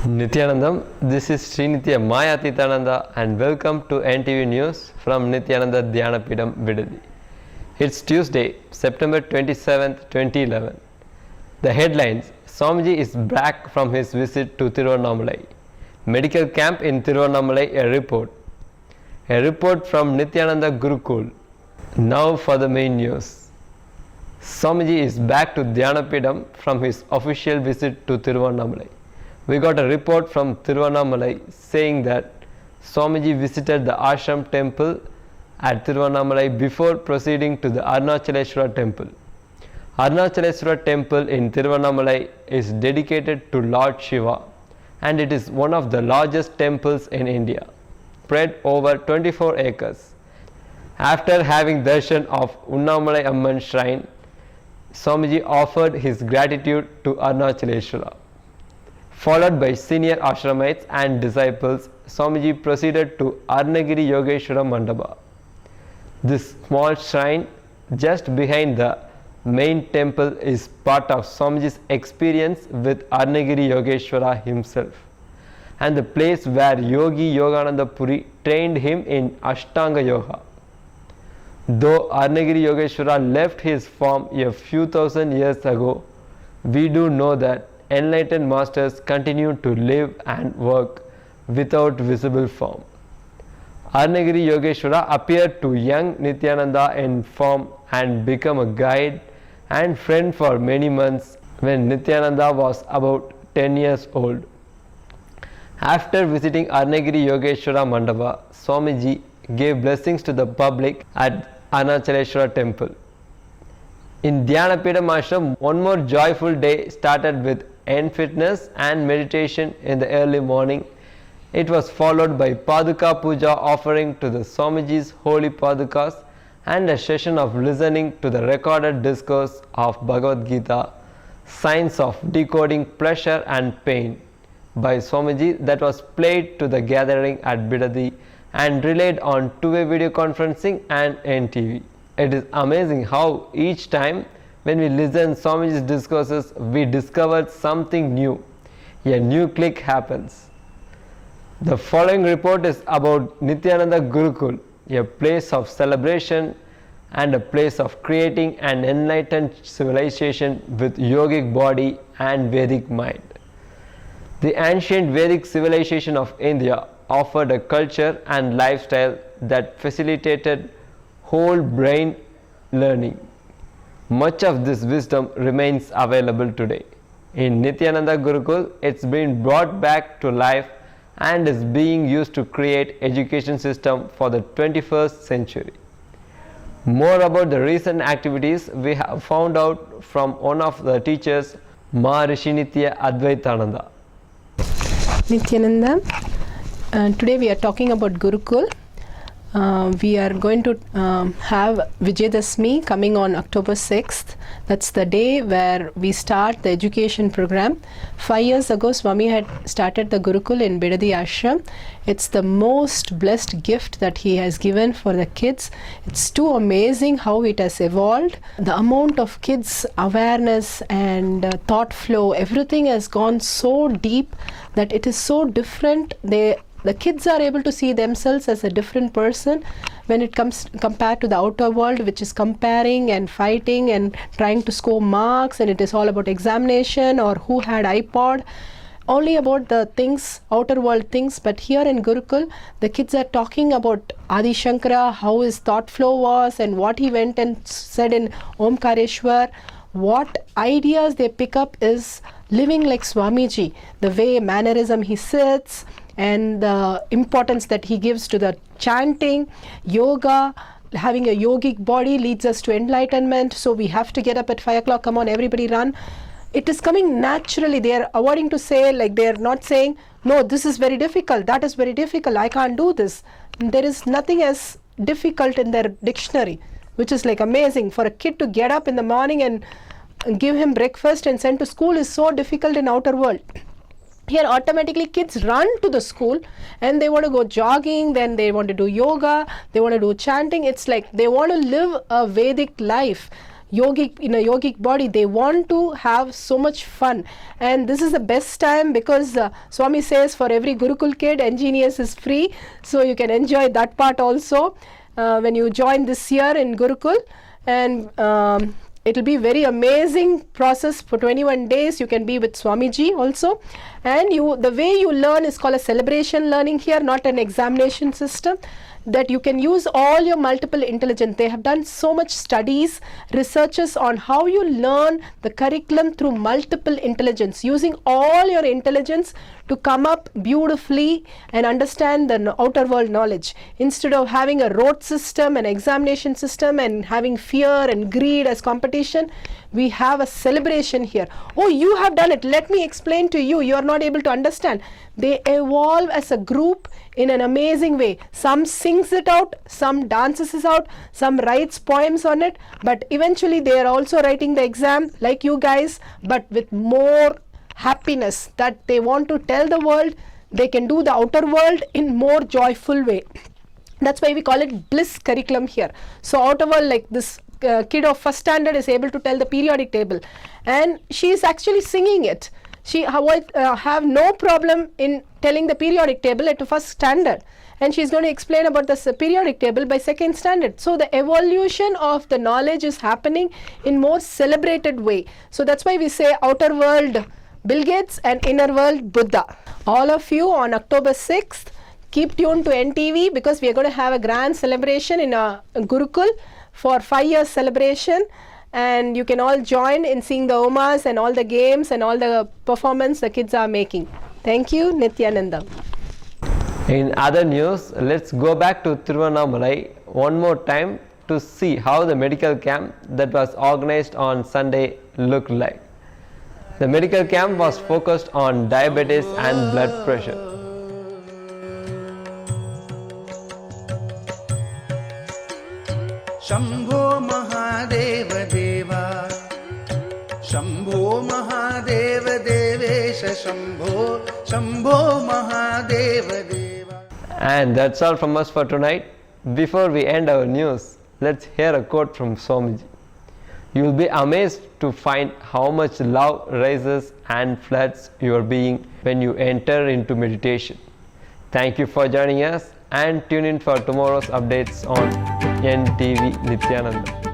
Nithyanandam, this is Srinithya Nithyananda and welcome to NTV News from Nithyananda Dhyanapidam Vidadi. It's Tuesday, September 27th, 2011. The headlines: Swamiji is back from his visit to Tiruvannamalai. Medical camp in Tiruvannamalai, a report. A report from Nithyananda Gurukul. Now for the main news. Swamiji is back to Dhyanapidam from his official visit to Tiruvannamalai. We got a report from Tiruvannamalai saying that Swamiji visited the Ashram temple at Tiruvannamalai before proceeding to the Arunachaleswara temple. Arunachaleswara temple in Tiruvannamalai is dedicated to Lord Shiva and it is one of the largest temples in India, spread over 24 acres. After having darshan of Unnamalai Amman shrine, Swamiji offered his gratitude to Arunachaleswara. Followed by senior ashramites and disciples, Swamiji proceeded to Arnagiri Yogeshwara Mandapa. This small shrine just behind the main temple is part of Swamiji's experience with Arnagiri Yogeshwara himself and the place where Yogi Yogananda Puri trained him in Ashtanga Yoga. Though Arnagiri Yogeshwara left his form a few thousand years ago, we do know that enlightened masters continue to live and work without visible form. Arnagiri Yogeshwara appeared to young Nithyananda in form and became a guide and friend for many months when Nithyananda was about 10 years old. After visiting Arnagiri Yogeshwara Mandapa, Swamiji gave blessings to the public at Arunachaleswara temple. In Dhyanapidam Ashram, one more joyful day started with fitness and meditation in the early morning. It was followed by Paduka Puja offering to the Swamiji's holy Padukas and a session of listening to the recorded discourse of Bhagavad Gita, Science of Decoding Pleasure and Pain by Swamiji that was played to the gathering at Bidadi and relayed on two-way video conferencing and NTV. It is amazing how each time when we listen to Swamiji's discourses, we discover something new. A new click happens. The following report is about Nithyananda Gurukul, a place of celebration and a place of creating an enlightened civilization with yogic body and Vedic mind. The ancient Vedic civilization of India offered a culture and lifestyle that facilitated whole brain learning. Much of this wisdom remains available today. In Nithyananda Gurukul, it's been brought back to life and is being used to create education system for the 21st century. More about the recent activities we have found out from one of the teachers, Maharishi Nithya Advaitananda. Nithyananda, today we are talking about Gurukul. We are going to have Vijayadashmi coming on October 6th. That's the day where we start the education program. 5 years ago, Swami had started the Gurukul in Bidadi Ashram. It's the most blessed gift that he has given for the kids. It's too amazing how it has evolved. The amount of kids' awareness and thought flow, everything has gone so deep that it is so different. The kids are able to see themselves as a different person when it comes compared to the outer world, which is comparing and fighting and trying to score marks, and it is all about examination or who had iPod, only about the things, outer world things. But here in Gurukul, the kids are talking about Adi Shankara, how his thought flow was and what he went and said in Omkareshwar. What ideas they pick up is living like Swamiji, the way mannerism he sits, and the importance that he gives to the chanting, yoga. Having a yogic body leads us to enlightenment, so we have to get up at 5 o'clock, come on everybody run. It is coming naturally. They are avoiding to say, like they are not saying, no, this is very difficult, that is very difficult, I can't do this. There is nothing as difficult in their dictionary, which is like amazing. For a kid to get up in the morning and give him breakfast and send to school is so difficult in outer world. Here automatically kids run to the school and they want to go jogging, then they want to do yoga, they want to do chanting. It's like they want to live a Vedic life. yogic, in a yogic body. They want to have so much fun, and this is the best time because Swami says for every Gurukul kid, engineers is free, so you can enjoy that part also when you join this year in Gurukul. And it will be very amazing process for 21 days. You can be with Swamiji also, and the way you learn is called a celebration learning here, not an examination system, that you can use all your multiple intelligence. They have done so much studies, researches on how you learn the curriculum through multiple intelligence, using all your intelligence to come up beautifully and understand the outer world knowledge, instead of having a rote system, an examination system, and having fear and greed as competition. We have a celebration here. Oh, you have done it, let me explain to you. You are not able to understand. They evolve as a group in an amazing way. Some sings it out, some dances it out, some writes poems on it, but eventually they are also writing the exam like you guys, but with more happiness, that they want to tell the world they can do the outer world in more joyful way. That's why we call it bliss curriculum here. So outer world, like this kid of first standard is able to tell the periodic table, and she is actually singing it. She have no problem in telling the periodic table at first standard, and she is going to explain about the periodic table by second standard. So the evolution of the knowledge is happening in more celebrated way. So that's why we say outer world Bill Gates and inner world Buddha. All of you on October 6th, keep tuned to NTV, because we are going to have a grand celebration in a Gurukul for 5 years celebration, and you can all join in seeing the Omas and all the games and all the performance the kids are making. Thank you, Nithyananda. In other news, let's go back to Tiruvannamalai one more time to see how the medical camp that was organized on Sunday looked like. The medical camp was focused on diabetes and blood pressure. Shambho Mahadeva Deva, Shambho Mahadeva Devesha, Shambho, Shambho Mahadeva Deva. And that's all from us for tonight. Before we end our news, let's hear a quote from Swamiji. You will be amazed to find how much love rises and floods your being when you enter into meditation. Thank you for joining us, and tune in for tomorrow's updates on NTV Nithyananda.